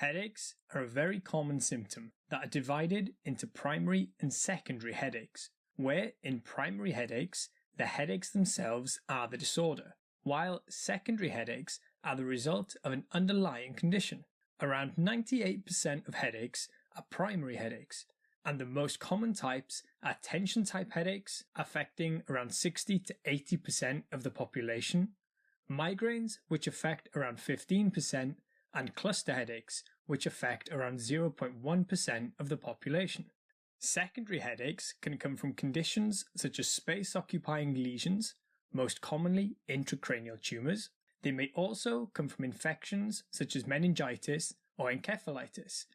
Headaches are a very common symptom that are divided into primary and secondary headaches, where in primary headaches, the headaches themselves are the disorder, while secondary headaches are the result of an underlying condition. Around 98% of headaches are primary headaches, and the most common types are tension-type headaches, affecting around 60 to 80% of the population, migraines, which affect around 15%, and cluster headaches, which affect around 0.1% of the population. Secondary headaches can come from conditions such as space-occupying lesions, most commonly intracranial tumours. They may also come from infections such as meningitis or encephalitis,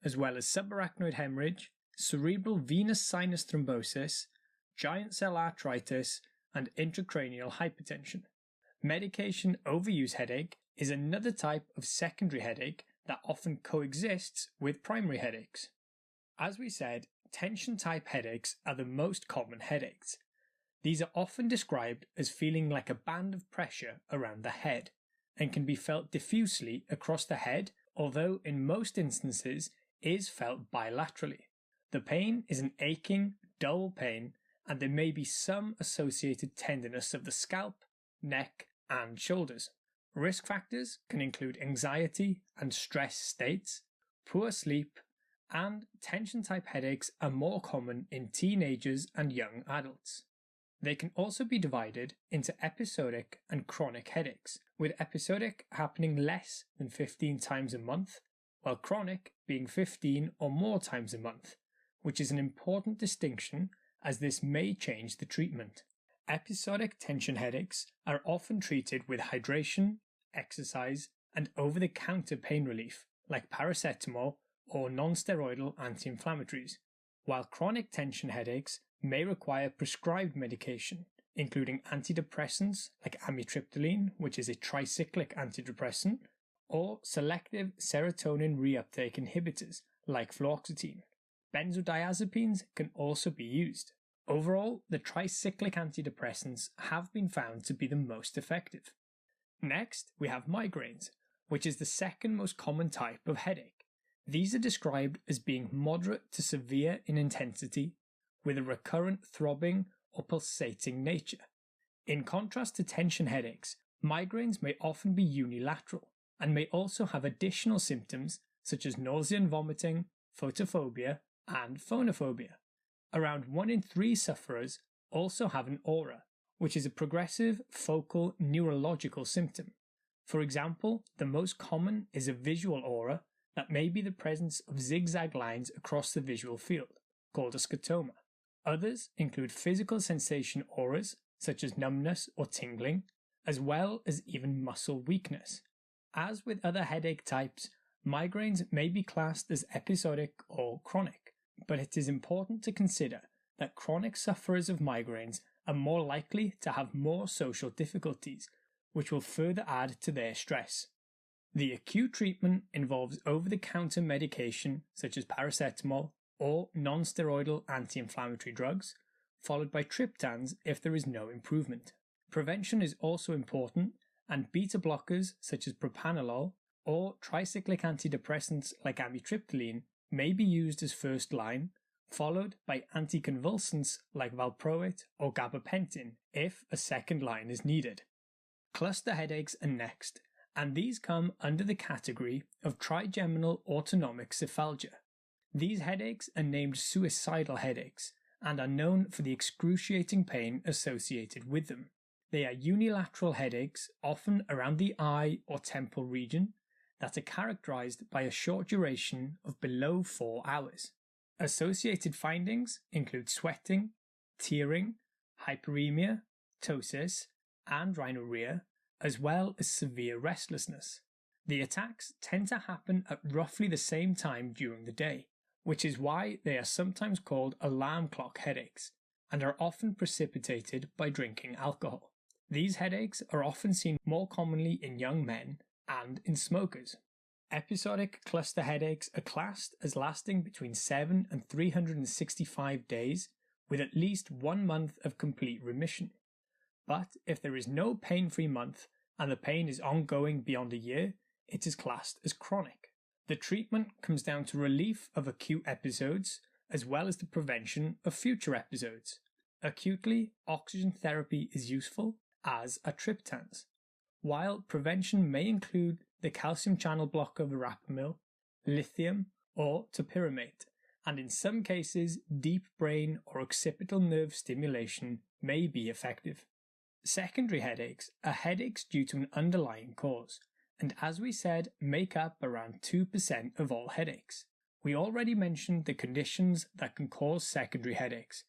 as well as subarachnoid hemorrhage, cerebral venous sinus thrombosis, giant cell arteritis, and intracranial hypertension. Medication overuse headache is another type of secondary headache that often coexists with primary headaches. As we said, tension-type headaches are the most common headaches. These are often described as feeling like a band of pressure around the head, and can be felt diffusely across the head, although in most instances is felt bilaterally. The pain is an aching, dull pain, and there may be some associated tenderness of the scalp, neck, and shoulders. Risk factors can include anxiety and stress states, poor sleep, and tension-type headaches are more common in teenagers and young adults. They can also be divided into episodic and chronic headaches, with episodic happening less than 15 times a month, while chronic being 15 or more times a month, which is an important distinction as this may change the treatment. Episodic tension headaches are often treated with hydration, exercise, and over-the-counter pain relief like paracetamol or non-steroidal anti-inflammatories, while chronic tension headaches may require prescribed medication, including antidepressants like amitriptyline, which is a tricyclic antidepressant, or selective serotonin reuptake inhibitors like fluoxetine. Benzodiazepines can also be used. Overall, the tricyclic antidepressants have been found to be the most effective. Next, we have migraines, which is the second most common type of headache. These are described as being moderate to severe in intensity, with a recurrent throbbing or pulsating nature. In contrast to tension headaches, migraines may often be unilateral and may also have additional symptoms such as nausea and vomiting, photophobia, and phonophobia. Around 1 in 3 sufferers also have an aura, which is a progressive focal neurological symptom. For example, the most common is a visual aura that may be the presence of zigzag lines across the visual field, called a scotoma. Others include physical sensation auras, such as numbness or tingling, as well as even muscle weakness. As with other headache types, migraines may be classed as episodic or chronic, but it is important to consider that chronic sufferers of migraines are more likely to have more social difficulties, which will further add to their stress. The acute treatment involves over-the-counter medication such as paracetamol or non-steroidal anti-inflammatory drugs, followed by triptans if there is no improvement. Prevention is also important, and beta blockers such as propranolol or tricyclic antidepressants like amitriptyline may be used as first line, followed by anticonvulsants like valproate or gabapentin if a second line is needed. Cluster headaches are next, and these come under the category of trigeminal autonomic cephalgia. These headaches are named suicidal headaches and are known for the excruciating pain associated with them. They are unilateral headaches, often around the eye or temple region, that are characterized by a short duration of below 4 hours. Associated findings include sweating, tearing, hyperemia, ptosis, and rhinorrhea, as well as severe restlessness. The attacks tend to happen at roughly the same time during the day, which is why they are sometimes called alarm clock headaches, and are often precipitated by drinking alcohol. These headaches are often seen more commonly in young men and in smokers. Episodic cluster headaches are classed as lasting between 7 and 365 days, with at least 1 month of complete remission. But if there is no pain-free month and the pain is ongoing beyond a year, it is classed as chronic. The treatment comes down to relief of acute episodes as well as the prevention of future episodes. Acutely, oxygen therapy is useful, as are triptans, while prevention may include the calcium channel blocker verapamil, lithium, or topiramate, and in some cases, deep brain or occipital nerve stimulation may be effective. Secondary headaches are headaches due to an underlying cause, and as we said, make up around 2% of all headaches. We already mentioned the conditions that can cause secondary headaches,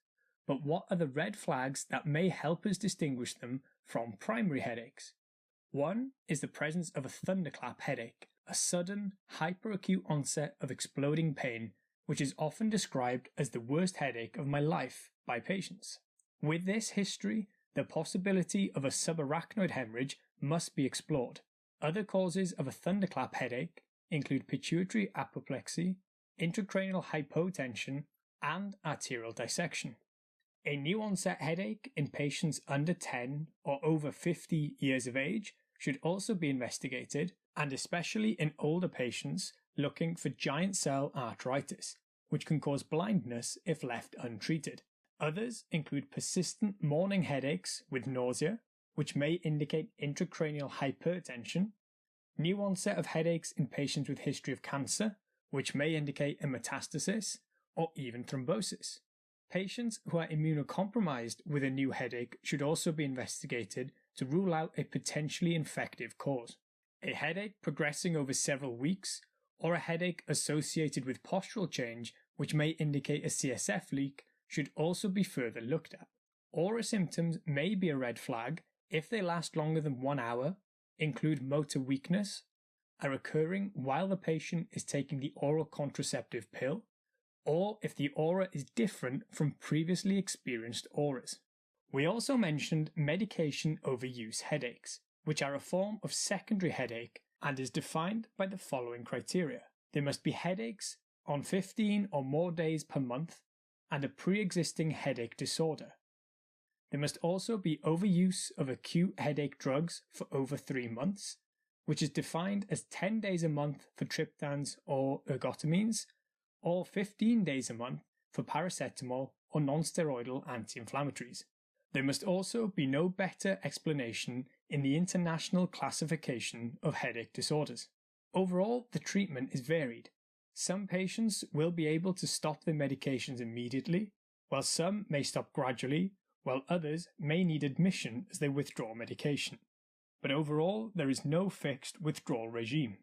but what are the red flags that may help us distinguish them from primary headaches? One is the presence of a thunderclap headache, a sudden, hyperacute onset of exploding pain, which is often described as the worst headache of my life by patients. With this history, the possibility of a subarachnoid hemorrhage must be explored. Other causes of a thunderclap headache include pituitary apoplexy, intracranial hypotension, and arterial dissection. A new onset headache in patients under 10 or over 50 years of age should also be investigated, and especially in older patients looking for giant cell arteritis, which can cause blindness if left untreated. Others include persistent morning headaches with nausea, which may indicate intracranial hypertension, new onset of headaches in patients with history of cancer, which may indicate a metastasis, or even thrombosis. Patients who are immunocompromised with a new headache should also be investigated to rule out a potentially infective cause. A headache progressing over several weeks, or a headache associated with postural change, which may indicate a CSF leak, should also be further looked at. Aura symptoms may be a red flag if they last longer than 1 hour, include motor weakness, are occurring while the patient is taking the oral contraceptive pill, or if the aura is different from previously experienced auras. We also mentioned medication overuse headaches, which are a form of secondary headache and is defined by the following criteria. There must be headaches on 15 or more days per month and a pre-existing headache disorder. There must also be overuse of acute headache drugs for over 3 months, which is defined as 10 days a month for triptans or ergotamines, or 15 days a month for paracetamol or non-steroidal anti-inflammatories. There must also be no better explanation in the International Classification of Headache Disorders. Overall, the treatment is varied. Some patients will be able to stop their medications immediately, while some may stop gradually, while others may need admission as they withdraw medication. But overall, there is no fixed withdrawal regime.